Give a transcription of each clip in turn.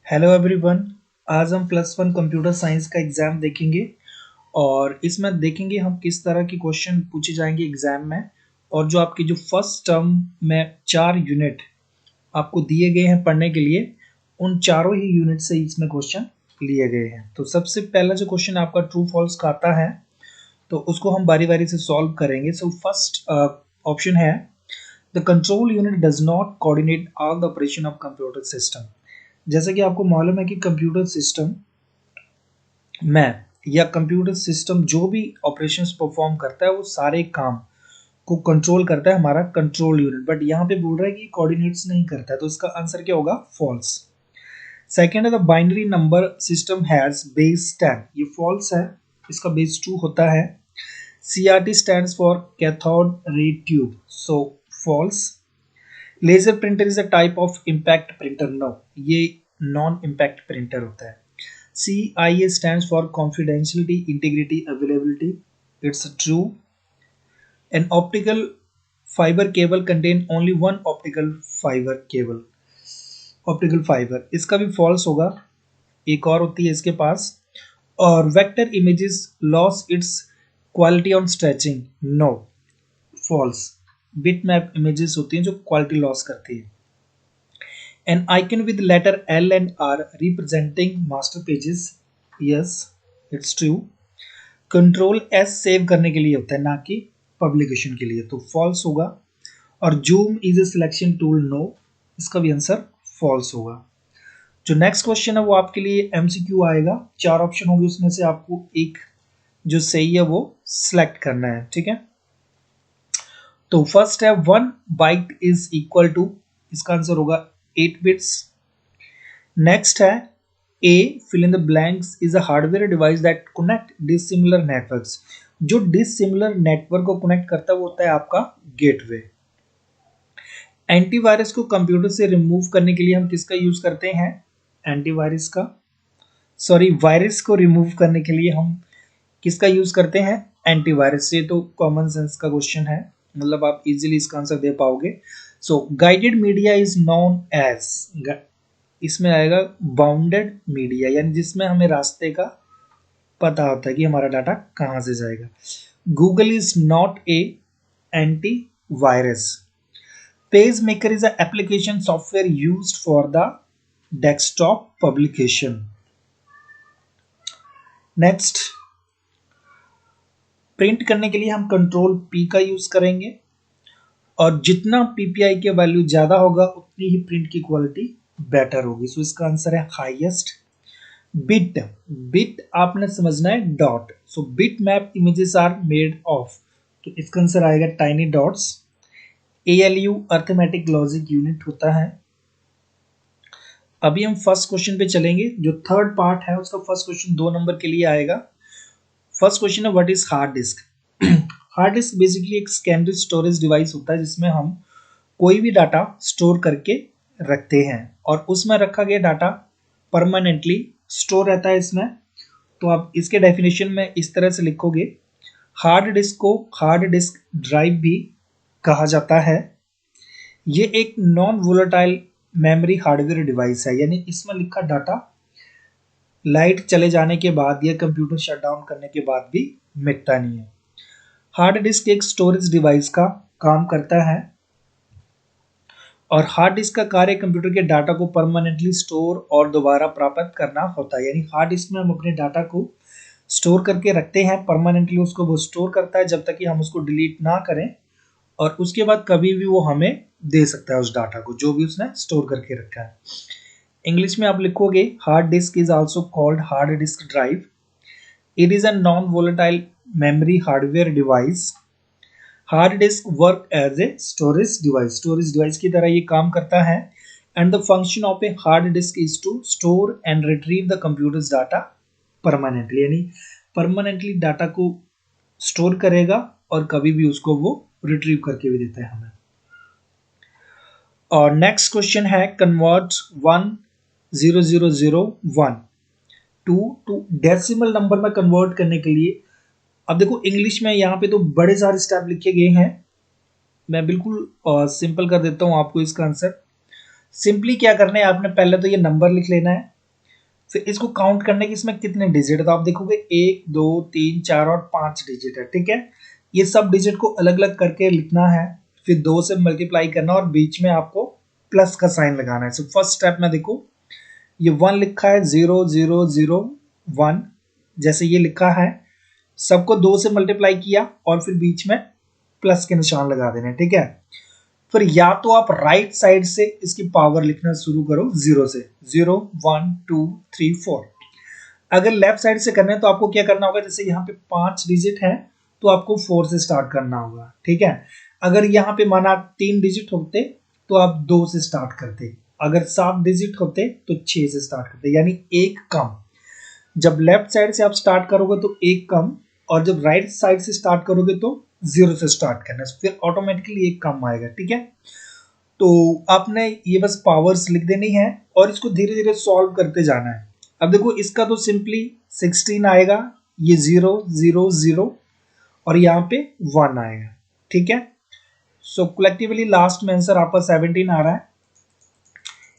Hello everyone. आज हम +1 computer science का एग्ज़ाम देखेंगे और इसमें देखेंगे हम किस तरह की क्वेश्चन पूछे जाएंगे एग्ज़ाम में। और जो आपकी जो फर्स्ट टर्म में 4 यूनिट आपको दिए गए हैं पढ़ने के लिए, उन चारों ही यूनिट से इसमें क्वेश्चन लिए गए हैं। तो सबसे पहला जो क्वेश्चन आपका ट्रू फॉल्स का आता है तो उसको हम बारी बारी से सॉल्व करेंगे। सो फर्स्ट ऑप्शन है the control unit does not coordinate all the operation of computer system. जैसे कि आपको मालूम है कि कंप्यूटर सिस्टम में या कंप्यूटर सिस्टम जो भी ऑपरेशंस परफॉर्म करता है वो सारे काम को कंट्रोल करता है हमारा कंट्रोल यूनिट, बट यहाँ पे बोल रहा है कि कोऑर्डिनेट्स नहीं करता है, तो इसका आंसर क्या होगा? फॉल्स। सेकेंड है the binary number system has base 10, ये फॉल्स है, इसका बेस 2 होता है। CRT stands for cathode ray tube, so false. Laser printer is a type of impact printer, no, ये नॉन इम्पैक्ट प्रिंटर होता है। CIA stands for confidentiality, integrity, availability, it's true. An optical fiber cable contain only one optical fiber cable, optical fiber, इसका भी false होगा। एक और होती है इसके पास। और vector images loss its quality on stretching, no, false। bitmap images होती हैं जो quality loss करती है। An icon with letter L and R representing master pages, yes, it's true। Control S save करने के लिए होता है, ना कि पब्लिकेशन के लिए, तो फॉल्स होगा। और zoom is a selection tool, no, इसका भी आंसर फॉल्स होगा। जो नेक्स्ट क्वेश्चन है वो आपके लिए MCQ आएगा, 4 ऑप्शन होंगे, उसमें से आपको एक जो सही है वो सिलेक्ट करना है, ठीक है। तो फर्स्ट है 1 बाइट इज इक्वल टू, इसका आंसर होगा 8 बिट्स। नेक्स्ट है A fill in the blanks is a hardware device that connect dissimilar networks, जो dissimilar network को कनेक्ट करता है वो होता है आपका गेटवे। एंटीवायरस को कंप्यूटर से रिमूव करने के लिए हम किसका यूज करते हैं? एंटीवायरस का, सॉरी, वायरस को रिमूव करने के लिए हम किसका यूज करते हैं? एंटीवायरस से। तो कॉमन सेंस का क्वेश्चन है, मतलब आप इजीली इसका आंसर दे पाओगे। So guided media is known as, इसमें आएगा बाउंडेड मीडिया, यानी जिसमें हमें रास्ते का पता होता है कि हमारा डाटा कहाँ से जाएगा। Google is not a anti virus. Page maker is a application software used for the desktop publication. Next, print करने के लिए हम कंट्रोल P का यूज करेंगे और जितना PPI के वैल्यू ज्यादा होगा उतनी ही प्रिंट की क्वालिटी बेटर होगी। सो इसका आंसर है हाईएस्ट। बिट, बिट आपने समझना है dot, so bit map images are made of, तो इसका आंसर आएगा tiny dots. ALU arithmetic logic unit होता है। अभी हम फर्स्ट क्वेश्चन पे चलेंगे, जो थर्ड पार्ट है उसका फर्स्ट क्वेश्चन 2 नंबर के लिए आएगा। फर्स्ट क्वेश्चन है what is hard disk. Hard disk basically एक सेकेंडरी स्टोरेज डिवाइस होता है जिसमें हम कोई भी डाटा स्टोर करके रखते हैं और उसमें रखा गया डाटा परमानेंटली स्टोर रहता है इसमें। तो आप इसके डेफिनेशन में इस तरह से लिखोगे, हार्ड डिस्क को हार्ड डिस्क ड्राइव भी कहा जाता है। ये एक non volatile memory hardware device है, यानी इसमें लिखा डाटा लाइट चले जाने के बाद या कंप्यूटर शट डाउन करने के बाद भी मिटता नहीं है। हार्ड डिस्क एक स्टोरेज डिवाइस का काम करता है और हार्ड डिस्क का कार्य कंप्यूटर के डाटा को परमानेंटली स्टोर और दोबारा प्राप्त करना होता है। यानी हार्ड डिस्क में हम अपने डाटा को स्टोर करके रखते हैं परमानेंटली, उसको वो स्टोर करता है जब तक कि हम उसको डिलीट ना करें, और उसके बाद कभी भी वो हमें दे सकता है उस डाटा को जो भी उसने स्टोर करके रखा है। इंग्लिश में आप लिखोगे hard disk is also called hard disk drive. It is a non volatile memory hardware device. Hard disk work as a storage device की तरह ये काम करता है। And the function of a hard disk is to store and retrieve the computer's data permanently, यानी permanently data को store करेगा और कभी भी उसको वो रिट्रीव करके भी देता है हमें। और नेक्स्ट क्वेश्चन है कन्वर्ट 10001 टू डेसिमल नंबर में कन्वर्ट करने के लिए। अब देखो इंग्लिश में यहाँ पे तो बड़े सारे स्टेप लिखे गए हैं, मैं बिल्कुल सिंपल कर देता हूँ आपको इसका आंसर। सिंपली क्या करना है, आपने पहले तो ये नंबर लिख लेना है फिर इसको काउंट करने के इसमें कितने डिजिट है, तो आप देखोगे 1 2 3 4 और 5 डिजिट है। ठीक है, ये सब डिजिट को अलग अलग करके लिखना है, फिर 2 से मल्टीप्लाई करना और बीच में आपको प्लस का साइन लगाना है। सो फर्स्ट स्टेप में देखो ये 1 लिखा है, 0 0 0 1, जैसे ये लिखा है सबको 2 से मल्टीप्लाई किया और फिर बीच में प्लस के निशान लगा देने। ठीक है, फिर या तो आप राइट साइड से इसकी पावर लिखना शुरू करो 0 से, 0 1 2 3 4। अगर लेफ्ट साइड से करना है तो आपको क्या करना होगा, जैसे यहाँ पे 5 डिजिट है तो आपको 4 से स्टार्ट करना होगा। ठीक है, अगर यहाँ पे माना 3 डिजिट होते तो आप 2 से स्टार्ट करते, अगर 7 डिजिट होते तो 6 से स्टार्ट करते, यानी एक कम। जब लेफ्ट साइड से आप स्टार्ट करोगे तो एक कम, और जब राइट साइड से स्टार्ट करोगे तो 0 से स्टार्ट करना, फिर ऑटोमेटिकली एक कम आएगा। ठीक है, तो आपने ये बस पावर्स लिख देनी है और इसको धीरे धीरे सॉल्व करते जाना है। अब देखो इसका तो सिंपली 16 आएगा, ये 0 0 0 और यहाँ पे 1 आएगा। ठीक है, सो कलेक्टिवली लास्ट में आंसर आपका 17 आ रहा है।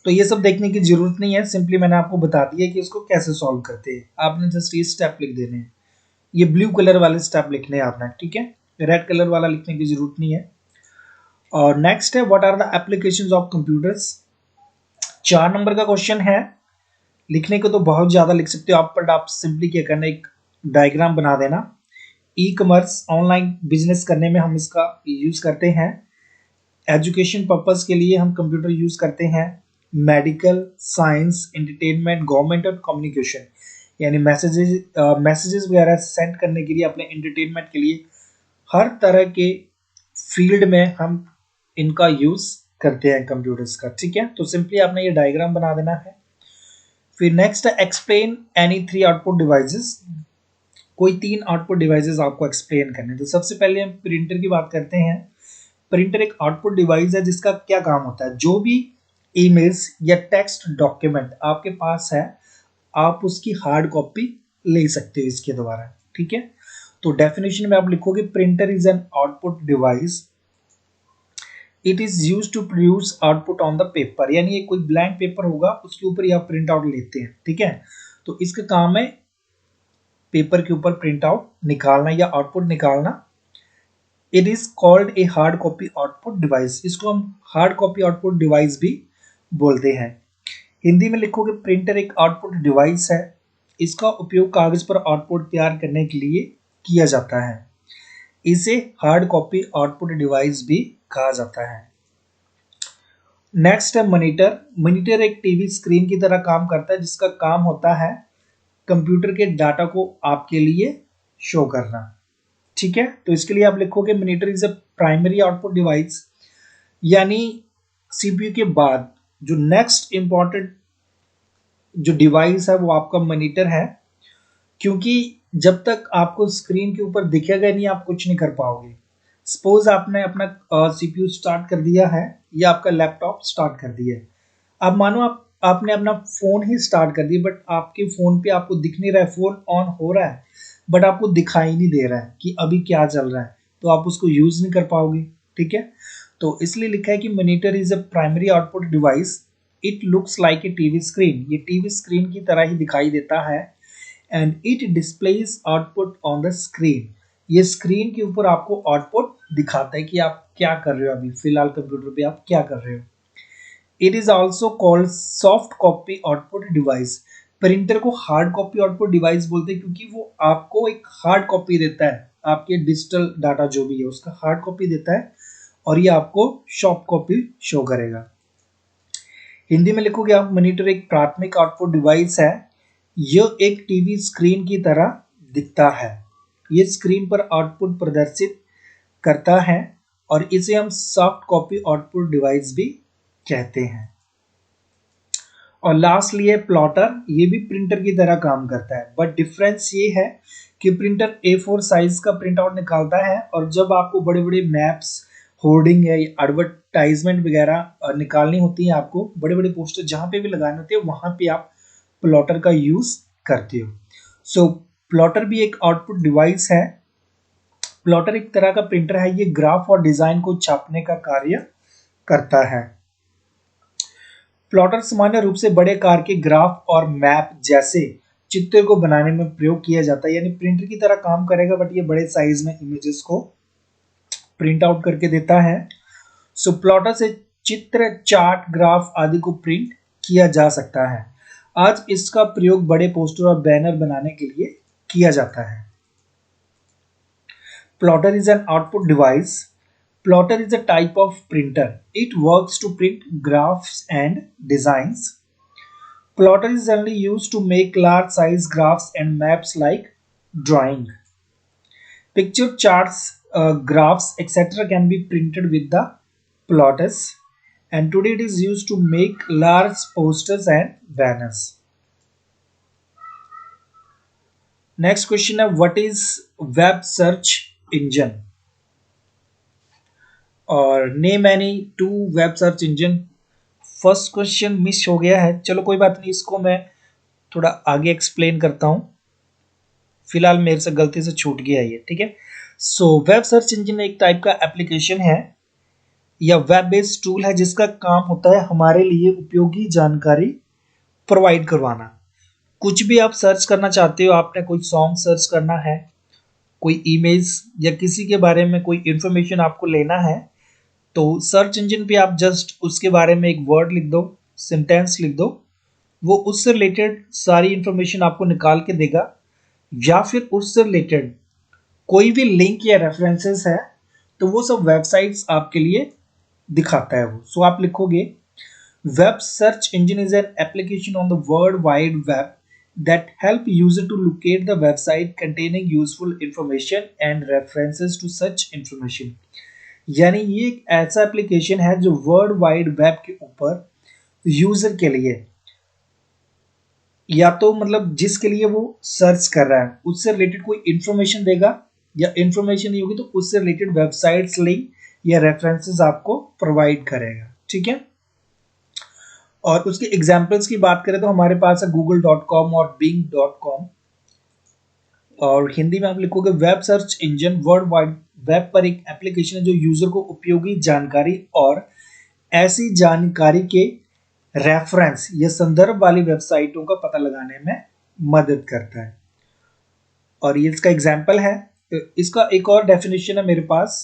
तो ये सब देखने की जरूरत नहीं है, सिंपली मैंने आपको बता दिया कि इसको कैसे सॉल्व करते हैं। आपने जस्ट ये स्टेप लिख देने हैं, ये ब्लू कलर वाले स्टेप लिखने हैं आपने। ठीक है, रेड कलर वाला लिखने की जरूरत नहीं है। और नेक्स्ट है what are the applications of computers. 4 number का क्वेश्चन है, लिखने को तो बहुत ज्यादा लिख सकते हो आप, बट आप सिंपली क्या करना, एक डायग्राम बना देना। ई कॉमर्स ऑनलाइन बिजनेस करने में हम इसका यूज करते हैं, एजुकेशन पर्पस के लिए हम कंप्यूटर यूज करते हैं, मेडिकल, साइंस, एंटरटेनमेंट, गवर्नमेंट और कम्युनिकेशन, यानी मैसेजेस वगैरह सेंड करने के लिए, अपने एंटरटेनमेंट के लिए, हर तरह के फील्ड में हम इनका यूज करते हैं कंप्यूटर्स का। ठीक है, तो सिंपली आपने ये डायग्राम बना देना है। फिर नेक्स्ट है एक्सप्लेन एनी 3 आउटपुट डिवाइसेस। कोई 3 आउटपुट डिवाइसेस आपको एक्सप्लेन करने। तो सबसे पहले हम प्रिंटर की बात करते हैं। प्रिंटर एक आउटपुट डिवाइस है जिसका क्या काम होता है, जो भी इमेज या टेक्स्ट डॉक्यूमेंट आपके पास है आप उसकी हार्ड कॉपी ले सकते हो इसके द्वारा। ठीक है, तो डेफिनेशन में आप लिखोगे printer is an output device, it is use to produce output on the paper, यानी ये कोई ब्लैंक पेपर होगा उसके ऊपर ही आप प्रिंट आउट लेते हैं। ठीक है, तो इसका काम है पेपर के ऊपर प्रिंट आउट निकालना या आउटपुट निकालना। It is called a hard copy output device, इसको हम हार्ड कॉपी आउटपुट डिवाइस भी बोलते हैं। हिंदी में लिखोगे प्रिंटर एक आउटपुट डिवाइस है, इसका उपयोग कागज पर आउटपुट तैयार करने के लिए किया जाता है, इसे हार्ड कॉपी आउटपुट डिवाइस भी कहा जाता है। नेक्स्ट है मॉनिटर। मॉनिटर एक टीवी स्क्रीन की तरह काम करता है जिसका काम होता है कंप्यूटर के डाटा को आपके लिए शो करना। ठीक है, तो इसके लिए आप लिखोगे monitor is a primary output device, यानी सीपीयू के बाद जो नेक्स्ट इंपॉर्टेंट जो डिवाइस है वो आपका मॉनिटर है, क्योंकि जब तक आपको स्क्रीन के ऊपर दिखेगा नहीं आप कुछ नहीं कर पाओगे। सपोज आपने अपना सीपीयू स्टार्ट कर दिया है या आपका लैपटॉप स्टार्ट कर दिया है, अब मानो आपने अपना फोन ही स्टार्ट कर दिया बट आपके फोन पे आपको दिख नहीं रहा है, फोन ऑन हो रहा है बट आपको दिखाई नहीं दे रहा है कि अभी क्या चल रहा है, तो आप उसको यूज नहीं कर पाओगे। ठीक है, तो इसलिए लिखा है कि monitor is a primary output device, it looks like a TV screen, ये टीवी स्क्रीन की तरह ही दिखाई देता है, and it displays output on the screen, ये स्क्रीन के ऊपर आपको आउटपुट दिखाता है कि आप क्या कर रहे हो, अभी फिलहाल कंप्यूटर पे आप क्या कर रहे हो। It is also called soft copy output device, printer को हार्ड कॉपी आउटपुट डिवाइस बोलते हैं क्योंकि वो आपको एक हार्ड कॉपी देता है, आपके डिजिटल डाटा जो भी है उसका हार्ड कॉपी देता है और ये आपको सॉफ्ट कॉपी शो करेगा। हिंदी में लिखोगे आप मॉनिटर एक प्राथमिक आउटपुट डिवाइस है, यह एक टीवी स्क्रीन की तरह दिखता है, ये स्क्रीन पर आउटपुट प्रदर्शित करता है और इसे हम सॉफ्ट कॉपी आउटपुट डिवाइस भी कहते हैं। और लास्टली है प्लॉटर, ये भी प्रिंटर की तरह काम करता है बट डिफरेंस ये है कि प्रिंटर A4 साइज का प्रिंट आउट निकालता है और जब आपको बड़े बड़े मैप्स, होर्डिंग है, एडवर्टाइजमेंट वगैरह निकालनी होती है, आपको बड़े बड़े पोस्टर जहां पे भी लगाने होते हैं वहां पे आप प्लॉटर का यूज करते हो। सो प्लॉटर भी एक आउटपुट डिवाइस है। प्लॉटर एक तरह का प्रिंटर है, ये ग्राफ और डिजाइन को छापने का कार्य करता है। प्लॉटर सामान्य रूप से बड़े आकार के ग्राफ और मैप जैसे चित्र को बनाने में प्रयोग किया जाता है, यानी प्रिंटर की तरह काम करेगा बट ये बड़े साइज में इमेजेस को प्रिंट आउट करके देता है। सो प्लॉटर से चित्र, चार्ट, ग्राफ आदि को प्रिंट किया जा सकता है। आज इसका प्रयोग बड़े पोस्टर और बैनर बनाने के लिए किया जाता है। Plotter is an output device. Plotter is a type of printer. It works to print graphs and designs. Plotter is generally used to make large size graphs and maps like drawing. Picture charts, graphs, etc. can be printed with the plotters, and today it is used to make large posters and banners. Next question है, what is web search engine? और name any two web search engine. First question miss हो गया है, चलो कोई बात नहीं, इसको मैं थोड़ा आगे एक्सप्लेन करता हूँ। फिलहाल मेरे से गलती से छूट गया ये, ठीक है। सो वेब सर्च इंजन एक टाइप का एप्लीकेशन है या वेब बेस्ड टूल है जिसका काम होता है हमारे लिए उपयोगी जानकारी प्रोवाइड करवाना। कुछ भी आप सर्च करना चाहते हो, आपने कोई सॉन्ग सर्च करना है, कोई इमेज या किसी के बारे में कोई इंफॉर्मेशन आपको लेना है, तो सर्च इंजन पे आप जस्ट उसके बारे में एक वर्ड लिख दो, सेंटेंस लिख दो, वो उससे रिलेटेड सारी इंफॉर्मेशन आपको निकाल के देगा। या फिर उससे रिलेटेड कोई भी लिंक या रेफरेंसेस है तो वो सब वेबसाइट्स आपके लिए दिखाता है वो। सो आप लिखोगे web search engine is an application on the world wide web that help user to locate the website containing useful information and references to such information। यानी ये एक ऐसा एप्लीकेशन है जो वर्ल्ड वाइड वेब के ऊपर यूजर के लिए, या तो मतलब जिसके लिए वो सर्च कर रहा है उससे रिलेटेड कोई इंफॉर्मेशन देगा, या इंफॉर्मेशन नहीं होगी तो उससे रिलेटेड वेबसाइट्स, लिंक या रेफरेंसेस आपको प्रोवाइड करेगा, ठीक है। और उसके एग्जाम्पल्स की बात करें तो हमारे पास है google.com और bing.com। और हिंदी में आप लिखोगे web search engine world wide web पर एक एप्लीकेशन है जो यूजर को उपयोगी जानकारी और ऐसी जानकारी के रेफरेंस या संदर्भ वाली वेबसाइटों का पता लगाने में मदद करता है। और ये इसका एग्जाम्पल है। इसका एक और डेफिनेशन है मेरे पास।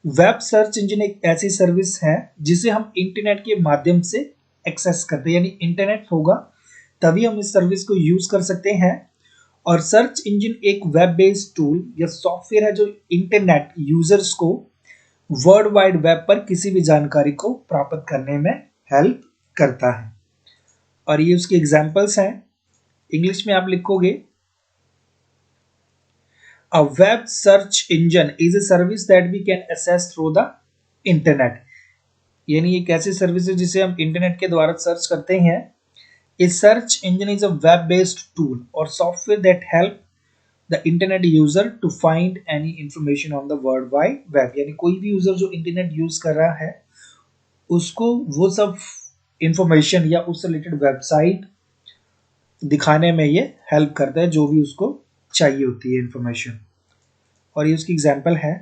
वेब सर्च इंजन एक ऐसी सर्विस है जिसे हम इंटरनेट के माध्यम से एक्सेस करते हैं, यानी इंटरनेट होगा तभी हम इस सर्विस को यूज कर सकते हैं। और सर्च इंजन एक वेब बेस्ड टूल या सॉफ्टवेयर है जो इंटरनेट यूजर्स को वर्ल्ड वाइड वेब पर किसी भी जानकारी को प्राप्त करने में हेल्प करता है। और ये उसके एग्जांपल्स हैं। इंग्लिश में आप लिखोगे a web search engine is a service that we can access through the internet, यानी एक ऐसी सर्विस है जिसे हम इंटरनेट के द्वारा सर्च करते हैं। A search engine is a web based tool or software that help the internet user to find any information on the world wide web, यानी कोई भी यूजर जो इंटरनेट यूज कर रहा है उसको वो सब इंफॉर्मेशन या उससे रिलेटेड वेबसाइट दिखाने में ये हेल्प करता है जो भी उसको चाहिए होती है इंफॉर्मेशन। और ये उसकी एग्जाम्पल है।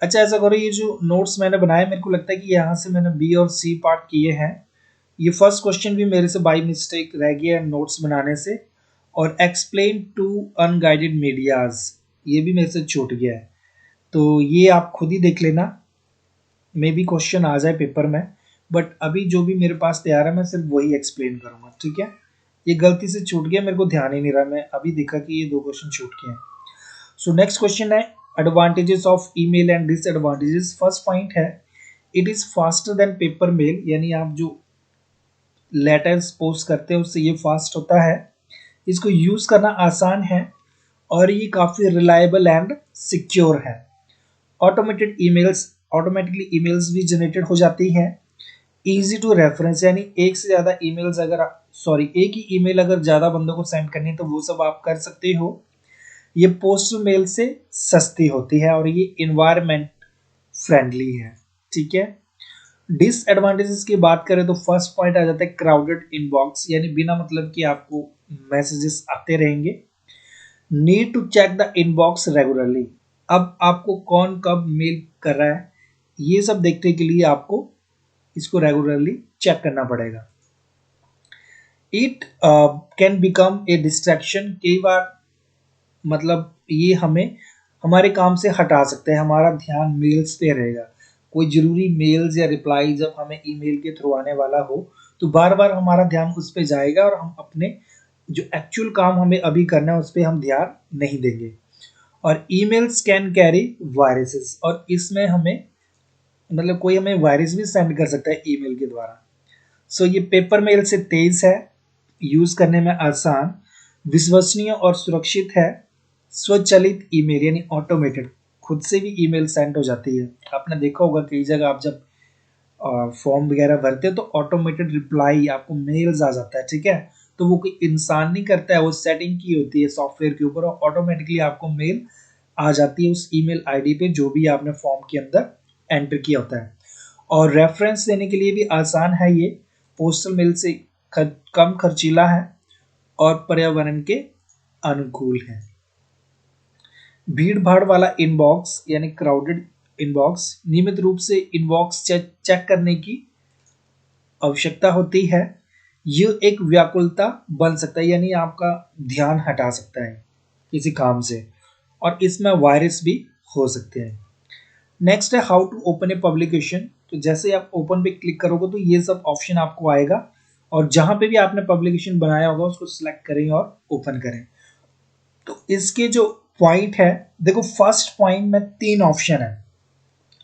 अच्छा ऐसा करो, ये जो नोट्स मैंने बनाए मेरे को लगता है कि यहाँ से मैंने बी और सी पार्ट किए हैं। ये फर्स्ट क्वेश्चन भी मेरे से बाय मिस्टेक रह गया है नोट्स बनाने से। और एक्सप्लेन टू अनगाइडेड मीडियाज ये भी मेरे से छूट गया है, तो ये आप खुद ही देख लेना, मे बी क्वेश्चन आ जाए पेपर में। बट अभी जो भी मेरे पास तैयार है मैं सिर्फ वही एक्सप्लेन करूँगा, ठीक है। ये गलती से छूट गया, मेरे को ध्यान ही नहीं रहा, मैं अभी देखा कि ये 2 क्वेश्चन छूट गए हैं। सो नेक्स्ट क्वेश्चन है advantages of email and disadvantages. First point है it is faster than paper mail, यानी आप जो लेटर्स पोस्ट करते हैं उससे ये फास्ट होता है। इसको यूज करना आसान है और ये काफी रिलायबल एंड सिक्योर है। ऑटोमेटिकली ईमेल्स भी जनरेटेड हो जाती हैं। इजी टू रेफरेंस, यानी एक से ज्यादा ईमेल्स एक ही ईमेल अगर ज्यादा बंदों को सेंड करनी है तो वो सब आप कर सकते हो। ये पोस्टल मेल से सस्ती होती है और ये इन्वायरमेंट फ्रेंडली है, ठीक है। डिसएडवांटेजेस की बात करें तो फर्स्ट पॉइंट आ जाता है क्राउडेड इनबॉक्स, यानी बिना मतलब कि आपको मैसेजेस आते रहेंगे। Need to check the inbox regularly, अब आपको कौन कब मेल कर रहा है ये सब देखने के लिए आपको इसको रेगुलरली चेक करना पड़ेगा। It can become a distraction, कई बार मतलब ये हमें हमारे काम से हटा सकता है, हमारा ध्यान मेल्स पे रहेगा। कोई जरूरी मेल्स या रिप्लाई जब हमें ईमेल के थ्रू आने वाला हो तो बार बार हमारा ध्यान उस पर जाएगा और हम अपने जो एक्चुअल काम हमें अभी करना है उस पर हम ध्यान नहीं देंगे। और ईमेल्स कैन कैरी वायरसेस, और इसमें हमें मतलब कोई हमें वायरस भी सेंड कर सकता है ईमेल के द्वारा। सो ये पेपर मेल से तेज है, यूज करने में आसान, विश्वसनीय और सुरक्षित है। स्वचालित ईमेल यानी ऑटोमेटेड, खुद से भी ईमेल सेंड हो जाती है। आपने देखा होगा कई जगह आप जब फॉर्म वगैरह भरते हो तो ऑटोमेटेड रिप्लाई आपको मेल्स आ जाता है, ठीक है। तो वो कोई इंसान नहीं करता है, वो सेटिंग की होती है सॉफ्टवेयर के ऊपर और ऑटोमेटिकली आपको मेल आ जाती है उस ईमेल आईडी पे जो भी आपने फॉर्म के अंदर एंटर किया होता है। और रेफरेंस देने के लिए भी आसान है ये, पोस्टल मेल से कम खर्चीला है और पर्यावरण के अनुकूल है। भीड़ भाड़ वाला इनबॉक्स यानी क्राउडेड इनबॉक्स, नियमित रूप से इनबॉक्स चेक करने की आवश्यकता होती है। ये एक व्याकुलता बन सकता है, यानी आपका ध्यान हटा सकता है किसी काम से, और इसमें वायरस भी हो सकते हैं। नेक्स्ट है how to open a publication. तो जैसे आप ओपन पे क्लिक करोगे तो ये सब ऑप्शन आपको आएगा और जहां पे भी आपने पब्लिकेशन बनाया होगा उसको सिलेक्ट करें और ओपन करें। तो इसके जो पॉइंट है, देखो फर्स्ट पॉइंट में 3 ऑप्शन है,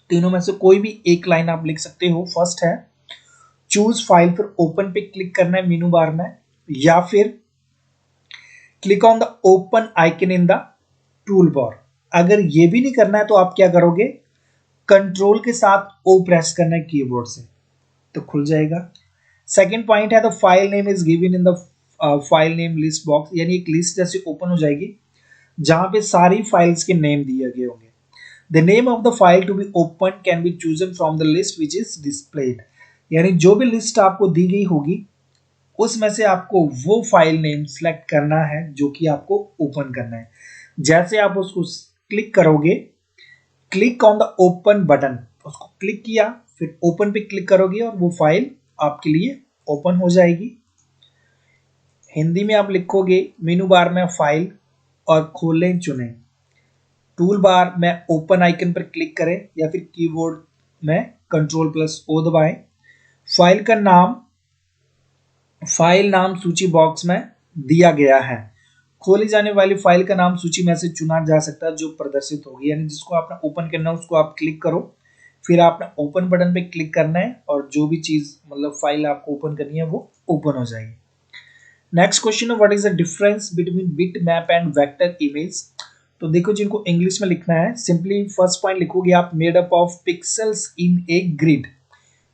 तीनों में से कोई भी एक लाइन आप लिख सकते हो। फर्स्ट है चूज फाइल, फिर ओपन पे क्लिक करना है मेनू बार में, या फिर click on the open icon in the tool bar. अगर ये भी नहीं करना है तो आप क्या करोगे, कंट्रोल के साथ ओ प्रेस करना है कीबोर्ड से तो खुल जाएगा। सेकंड पॉइंट है the file name is given in the file name list box, यानी एक लिस्ट जैसे ओपन हो जाएगी जहां पे सारी फाइल्स के नेम दिए गए होंगे। The name of the file to be open can be chosen from the list which is displayed, यानी जो भी लिस्ट आपको दी गई होगी उसमें से आपको वो फाइल नेम सेलेक्ट करना है जो कि आपको ओपन करना है। जैसे आप उसको क्लिक करोगे, click on the open button, उसको क्लिक किया फिर ओपन पे क्लिक करोगे और वो फाइल आपके लिए ओपन हो जाएगी। हिंदी में आप लिखोगे मेनू बार में फाइल और खोलें चुनें, टूल बार में ओपन आइकन पर क्लिक करें या फिर कीबोर्ड में कंट्रोल प्लस ओ दबाएं। फाइल का नाम, फाइल नाम सूची बॉक्स में दिया गया है। खोली जाने वाली फाइल का नाम सूची में से चुना जा सकता है जो प्रदर्शित होगी, यानी जिसको आपने ओपन करना है उसको आप क्लिक करो, फिर आपने ओपन बटन पे क्लिक करना है और जो भी चीज मतलब फाइल आपको ओपन करनी है वो ओपन हो जाएगी। नेक्स्ट क्वेश्चन है what is the difference between bit map and vector image. तो देखो जिनको इंग्लिश में लिखना है सिंपली फर्स्ट पॉइंट लिखोगे आप made up of pixels in a grid,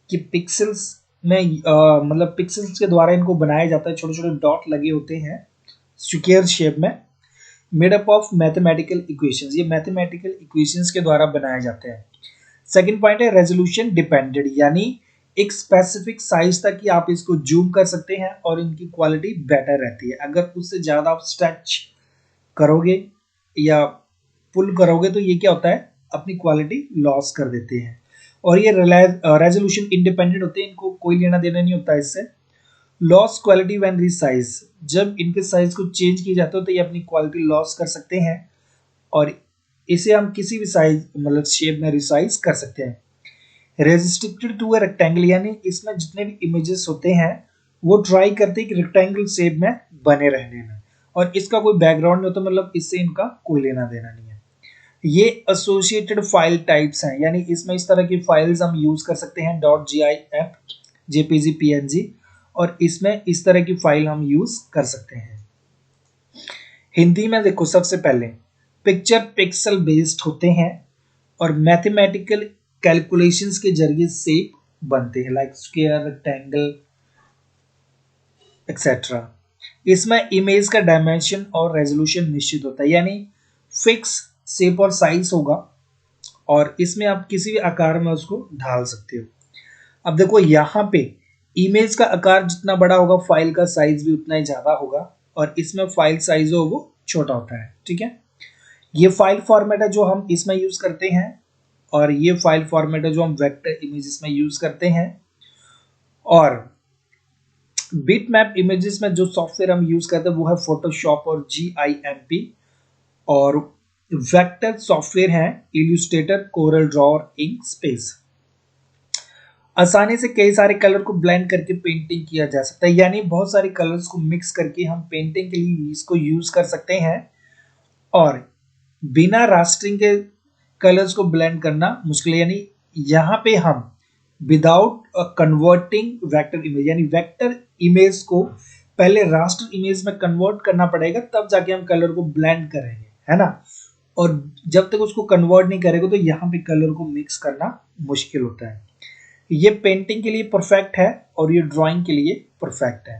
कि पिक्सेल्स में मतलब पिक्सेल्स के द्वारा इनको बनाया जाता है, छोटे छोटे डॉट लगे होते हैं स्क्वायर शेप में। Made up of mathematical equations, ये मैथमेटिकल इक्वेशंस के द्वारा बनाए जाते हैं। सेकंड पॉइंट है रेजोल्यूशन डिपेंडेंट, यानी एक स्पेसिफिक साइज तक ही आप इसको जूम कर सकते हैं और इनकी क्वालिटी बेटर रहती है। अगर उससे ज़्यादा आप स्ट्रेच करोगे या पुल करोगे तो ये क्या होता है, अपनी क्वालिटी लॉस कर देते हैं। और ये रेजोल्यूशन इंडिपेंडेंट होते हैं, इनको कोई लेना देना नहीं होता इससे। लॉस क्वालिटी व्हेन रीसाइज, जब इनके साइज को चेंज किया जाता है तो ये अपनी क्वालिटी लॉस कर सकते हैं और इसे हम किसी भी साइज मतलब शेप में रिसाइज कर सकते हैं। रेस्ट्रिक्टेड टू अ रेक्टेंगल, यानी इसमें जितने भी इमेजेस होते हैं वो ट्राई करते हैं कि रेक्टेंगल शेप में बने रहने में, और इसका कोई बैकग्राउंड नहीं होता, मतलब इससे इनका कोई लेना देना नहीं है। ये एसोसिएटेड फाइल टाइप्स हैं, यानी इसमें इस तरह की फाइल्स हम यूज कर सकते हैं .gif, jpg, png, और इसमें इस तरह की फाइल हम यूज कर सकते हैं। हिंदी में देखो सबसे पहले पिक्चर पिक्सल बेस्ड होते हैं और मैथमेटिकल कैलकुलेशंस के जरिए शेप बनते हैं लाइक स्क्वायर, रेक्टेंगल एक्सेट्रा। इसमें इमेज का डायमेंशन और रेजोल्यूशन निश्चित होता है, यानी फिक्स शेप और साइज होगा और इसमें आप किसी भी आकार में उसको ढाल सकते हो। अब देखो यहाँ पे इमेज का आकार जितना बड़ा होगा फाइल का साइज भी उतना ही ज्यादा होगा और इसमें फाइल साइज हो वो छोटा होता है, ठीक है। ये फाइल फॉर्मेट है जो हम इसमें यूज करते हैं और ये फाइल फॉर्मेट है जो हम वेक्टर इमेजेस में यूज करते हैं। और बिटमैप इमेजेस में जो सॉफ्टवेयर हम यूज करते हैं वो है फोटोशॉप और GIMP। और वेक्टर सॉफ्टवेयर है इल्यूस्ट्रेटर, कोरल ड्रॉ और इंक स्पेस। आसानी से कई सारे कलर को ब्लेंड करके पेंटिंग किया जा सकता है, यानी बहुत सारे कलर्स को मिक्स करके हम पेंटिंग के लिए इसको यूज कर सकते हैं। और बिना रास्टरिंग के कलर्स को ब्लेंड करना मुश्किल है, यानी यहाँ पे हम विदाउट कन्वर्टिंग वेक्टर इमेज, यानी वेक्टर इमेज को पहले रास्टर इमेज में कन्वर्ट करना पड़ेगा, तब जाके हम कलर को ब्लेंड करेंगे, है ना। और जब तक उसको कन्वर्ट नहीं करेगा तो यहाँ पे कलर को मिक्स करना मुश्किल होता है। ये पेंटिंग के लिए परफेक्ट है और ये ड्राइंग के लिए परफेक्ट है।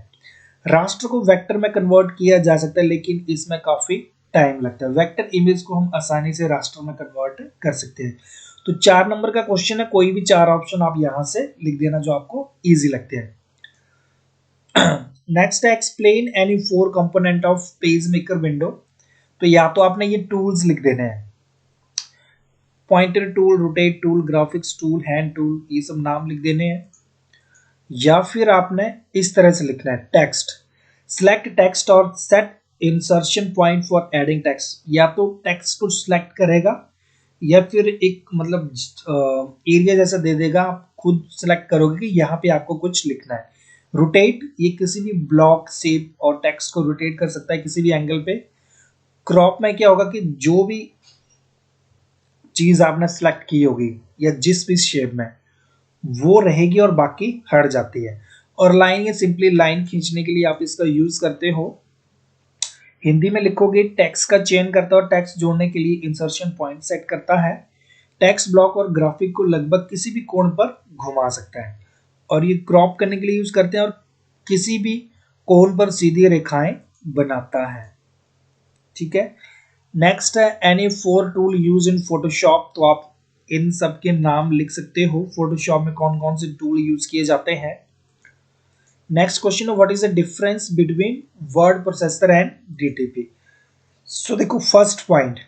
रास्टर को वेक्टर में कन्वर्ट किया जा सकता है, लेकिन इसमें काफी टाइम लगता है। वेक्टर इमेज को हम आसानी से रास्टर में कन्वर्ट कर सकते हैं। तो 4 नंबर का क्वेश्चन है, कोई भी 4 ऑप्शन आप यहां से लिख देना जो आपको इजी लगते हैं। नेक्स्ट है explain any 4 component of page maker window. तो या तो आपने ये टूल्स लिख देने हैं, pointer tool, rotate tool, graphics tool, hand tool, ये सब नाम लिख देने हैं। या फिर आपने इस तरह से लिखना है टेक्स्ट, सिलेक्ट टेक्स्ट और set insertion point for adding text. या तो टेक्स्ट को सिलेक्ट करेगा या फिर एक मतलब एरिया जैसा दे देगा, आप खुद सिलेक्ट करोगे कि यहाँ पे आपको कुछ लिखना है। रोटेट, ये किसी भी ब्लॉक, शेप और टेक्स्ट को रोटेट कर सकता है किसी भी एंगल पे। क्रॉप में क्या होगा कि जो भी चीज आपने सिलेक्ट की होगी या जिस भी शेप में, वो रहेगी और बाकी हट जाती है। और लाइन, ये सिंपली लाइन खींचने के लिए आप इसका यूज करते हो। हिंदी में लिखोगे टेक्स्ट का चयन करता है और टेक्स्ट जोड़ने के लिए इंसर्शन पॉइंट सेट करता है। टेक्स्ट ब्लॉक और ग्राफिक को लगभग किसी भी कोण पर घुमा सकता है। और ये क्रॉप करने के लिए यूज करते हैं और किसी भी कोण पर सीधी रेखाएं बनाता है। ठीक है। नेक्स्ट है any 4 tool use in Photoshop. तो आप इन सब के नाम लिख सकते हो, फोटोशॉप में कौन कौन से टूल यूज किए जाते हैं। नेक्स्ट क्वेश्चन है what is the difference between word processor and DTP. So देखो, फर्स्ट पॉइंट,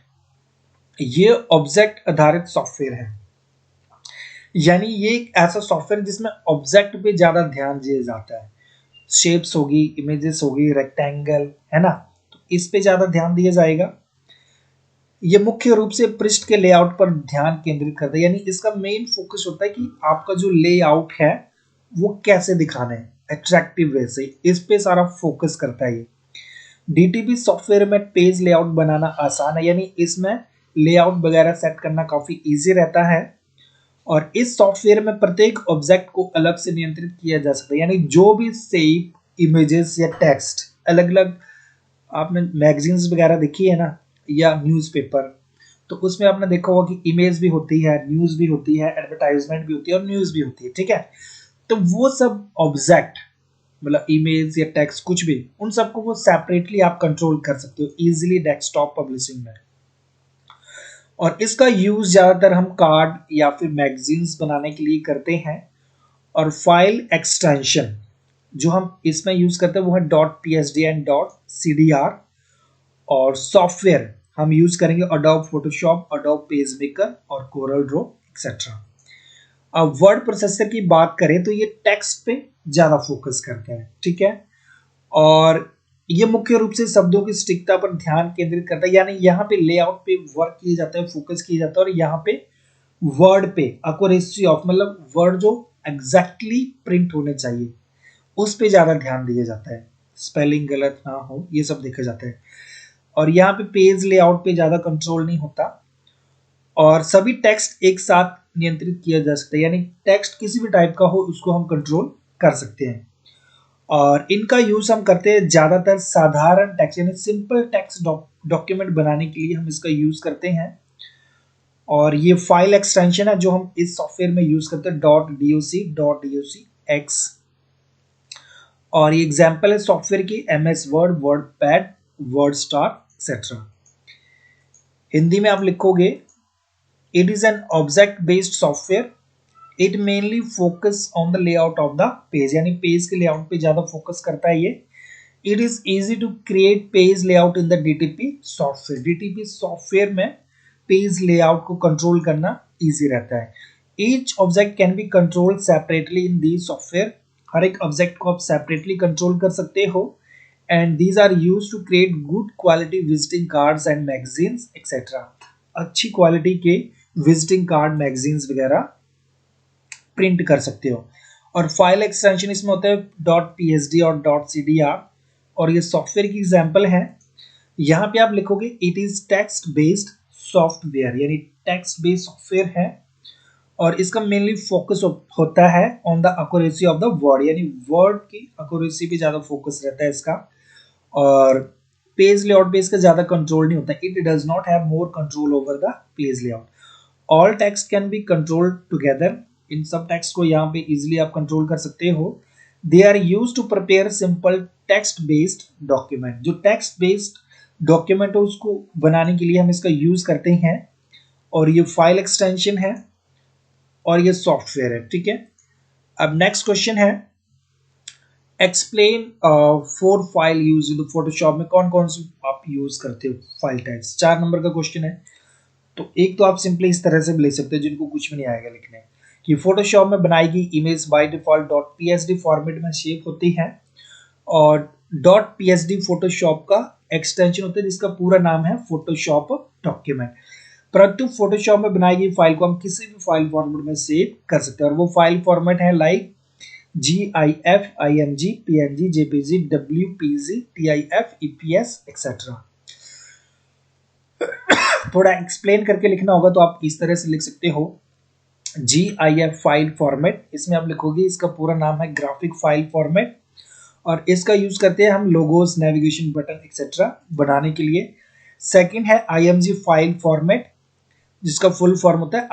ये ऑब्जेक्ट आधारित सॉफ्टवेयर है, यानी ये एक ऐसा सॉफ्टवेयर जिसमें ऑब्जेक्ट पे ज्यादा ध्यान दिया जाता है। शेप्स होगी, इमेजेस होगी, रेक्टेंगल, है ना, तो इस पे ज्यादा ध्यान दिया जाएगा। ये मुख्य रूप से पृष्ठ के लेआउट पर ध्यान केंद्रित करता है, यानी इसका मेन फोकस होता है कि आपका जो लेआउट है वो कैसे दिखाना है अट्रैक्टिव वे से, इस पे सारा फोकस करता है ये। डीटीपी सॉफ्टवेयर में पेज लेआउट बनाना आसान है, यानी इसमें लेआउट वगैरह सेट करना काफी इजी रहता है। और इस सॉफ्टवेयर में प्रत्येक ऑब्जेक्ट को अलग से नियंत्रित किया जा सकता है, यानी जो भी शेप, इमेजेस या टेक्स्ट अलग अलग, आपने मैगजीन्स वगैरह देखी है ना, या न्यूज़पेपर, तो उसमें आपने देखा होगा कि इमेज भी होती है, न्यूज़ भी होती है, एडवर्टाइजमेंट भी होती है और न्यूज़ भी होती है। ठीक है, तो वो सब ऑब्जेक्ट, मतलब इमेज या टेक्स्ट कुछ भी, उन सबको वो सेपरेटली आप कंट्रोल कर सकते हो इजीली डेस्कटॉप पब्लिशिंग में। और इसका यूज ज्यादातर हम कार्ड या फिर मैगजीन्स बनाने के लिए करते हैं। और फाइल एक्सटेंशन जो हम इसमें यूज करते हैं वो है .psd एंड .cdr। और सॉफ्टवेयर हम यूज करेंगे Adobe Photoshop, Adobe page maker और कोरल ड्रॉ एक्सेट्रा। अब वर्ड प्रोसेसर की बात करें तो ये टेक्स्ट पे ज्यादा फोकस करता है। ठीक है, और ये मुख्य रूप से शब्दों की सटीकता पर ध्यान केंद्रित करता है, यानी यहाँ पे लेआउट पे वर्क किया जाता है, फोकस किया जाता है। और यहाँ पे वर्ड पे एक्यूरेसी ऑफ, मतलब वर्ड जो एग्जैक्टली प्रिंट होने चाहिए उस पे ज्यादा ध्यान दिया जाता है, स्पेलिंग गलत ना हो ये सब देखा जाता है। और यहाँ पे पेज लेआउट पे ज्यादा कंट्रोल नहीं होता। और सभी टेक्स्ट एक साथ नियंत्रित किया जा सकता है, यानी टेक्स्ट किसी भी टाइप का हो उसको हम कंट्रोल कर सकते हैं। और इनका यूज हम करते हैं ज्यादातर साधारण टेक्स्ट, यानी सिंपल टेक्स्ट डॉक्यूमेंट बनाने के लिए हम इसका यूज करते हैं। और ये फाइल एक्सटेंशन है जो हम इस सॉफ्टवेयर में यूज करते हैं .doc .docx। और ये एग्जांपल है सॉफ्टवेयर की MS word, word pad, word star etcetera. Hindi में आप लिखोगे it is an object based software, it mainly focus on the layout of the page, यानी पेज के लेआउट पे ज्यादा फोकस करता है ये। It is easy to create page layout in the DTP software, DTP software में page layout को control करना इजी रहता है। Each object can be controlled separately in the software हर एक ऑब्जेक्ट को आप सेपरेटली कंट्रोल कर सकते हो and these are use to create good quality visiting cards and magazines etcetera. अच्छी क्वालिटी के विजिटिंग कार्ड मैगजीन्स वगैरह प्रिंट कर सकते हो। और फाइल एक्सटेंशन इसमें होता है .psd और .cdr और ये सॉफ्टवेयर की एग्जांपल है। यहाँ पे आप लिखोगे it is text based software, यानी टेक्स्ट बेस्ड सॉफ्टवेयर है और इसका मेनली फोकस होता है on the accuracy of the word, यानी वर्ड की एक्यूरेसी पे ज्यादा फोकस रहता है इसका। और पेज लेआउट पे इसका ज्यादा कंट्रोल नहीं होता, it does not have more control over the page layout. All text can be controlled together, इन सब टेक्स्ट को यहाँ पे इजिली आप कंट्रोल कर सकते हो। They are use to prepare simple text based document, जो टेक्स्ट बेस्ड डॉक्यूमेंट है उसको बनाने के लिए हम इसका यूज करते हैं। और ये फाइल एक्सटेंशन है और ये सॉफ्टवेयर है, ठीक है। अब नेक्स्ट क्वेश्चन है explain 4 file use in Photoshop में कौन कौन से आप यूज करते हो फाइल टाइप्स। 4 नंबर का क्वेश्चन है। तो एक तो आप सिंपली इस तरह से भी ले सकते हो जिनको कुछ भी नहीं आएगा लिखने, कि फोटोशॉप में बनाई गई image by default .psd format में शेप होती है और .psd फोटोशॉप का एक्सटेंशन होता है जिसका पूरा नाम है फोटोशॉप डॉक्यूमेंट। परंतु फोटोशॉप में बनाई गई फाइल को हम किसी भी फाइल फॉर्मेट में सेव कर सकते हैं और वो फाइल फॉर्मेट है like GIF, IMG, PNG, JPG, WPG, TIF, EPS etcetera. थोड़ा एक्सप्लेन करके लिखना होगा तो आप इस तरह से लिख सकते हो GIF फाइल फॉर्मेट, इसमें आप लिखोगे इसका पूरा नाम है ग्राफिक फाइल फॉर्मेट और इसका यूज करते हैं हम लोगोस, नेविगेशन बटन एक्सेट्रा बनाने के लिए। सेकंड है IMG फाइल फॉर्मेट जिसका फुल फॉर्म होता है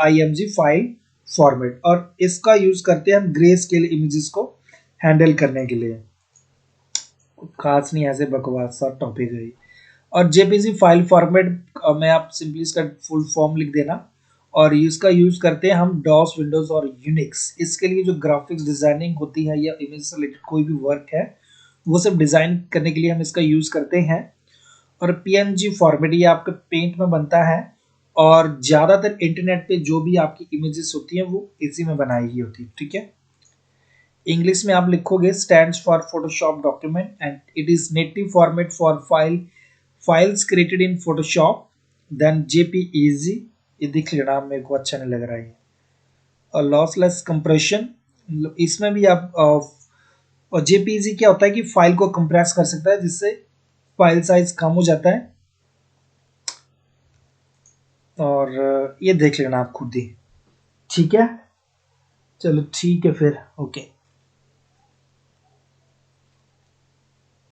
IMG फाइल फॉर्मेट और इसका यूज करते हैं हम ग्रे स्केल इमेजेस को हैंडल करने के लिए। खास नहीं, ऐसे बकवास सा टॉपिक है। और JPG फाइल फॉर्मेट में आप सिंपली इसका फुल फॉर्म लिख देना और इसका यूज करते हैं हम डॉस, विंडोज और यूनिक्स। इसके लिए जो ग्राफिक्स डिजाइनिंग होती है या इमेज से रिलेटेड कोई भी वर्क है वो सब डिजाइन करने के लिए हम इसका यूज करते हैं। और PNG फॉर्मेट ये आपके पेंट में बनता है और ज्यादातर इंटरनेट पे जो भी आपकी इमेजेस होती हैं वो इसी में बनाई गई होती है, ठीक है। इंग्लिश में आप लिखोगे stands for Photoshop document and it is native format for files created in Photoshop then JPEG। ये दिख लेना, मेरे को अच्छा नहीं लग रहा है। और लॉसलेस कंप्रेशन, इसमें भी आप और JPEG क्या होता है कि फाइल को कंप्रेस कर सकता है जिससे फाइल साइज कम हो जाता है। और ये देख लेना आप खुद ही, ठीक है। चलो ठीक है फिर, ओके।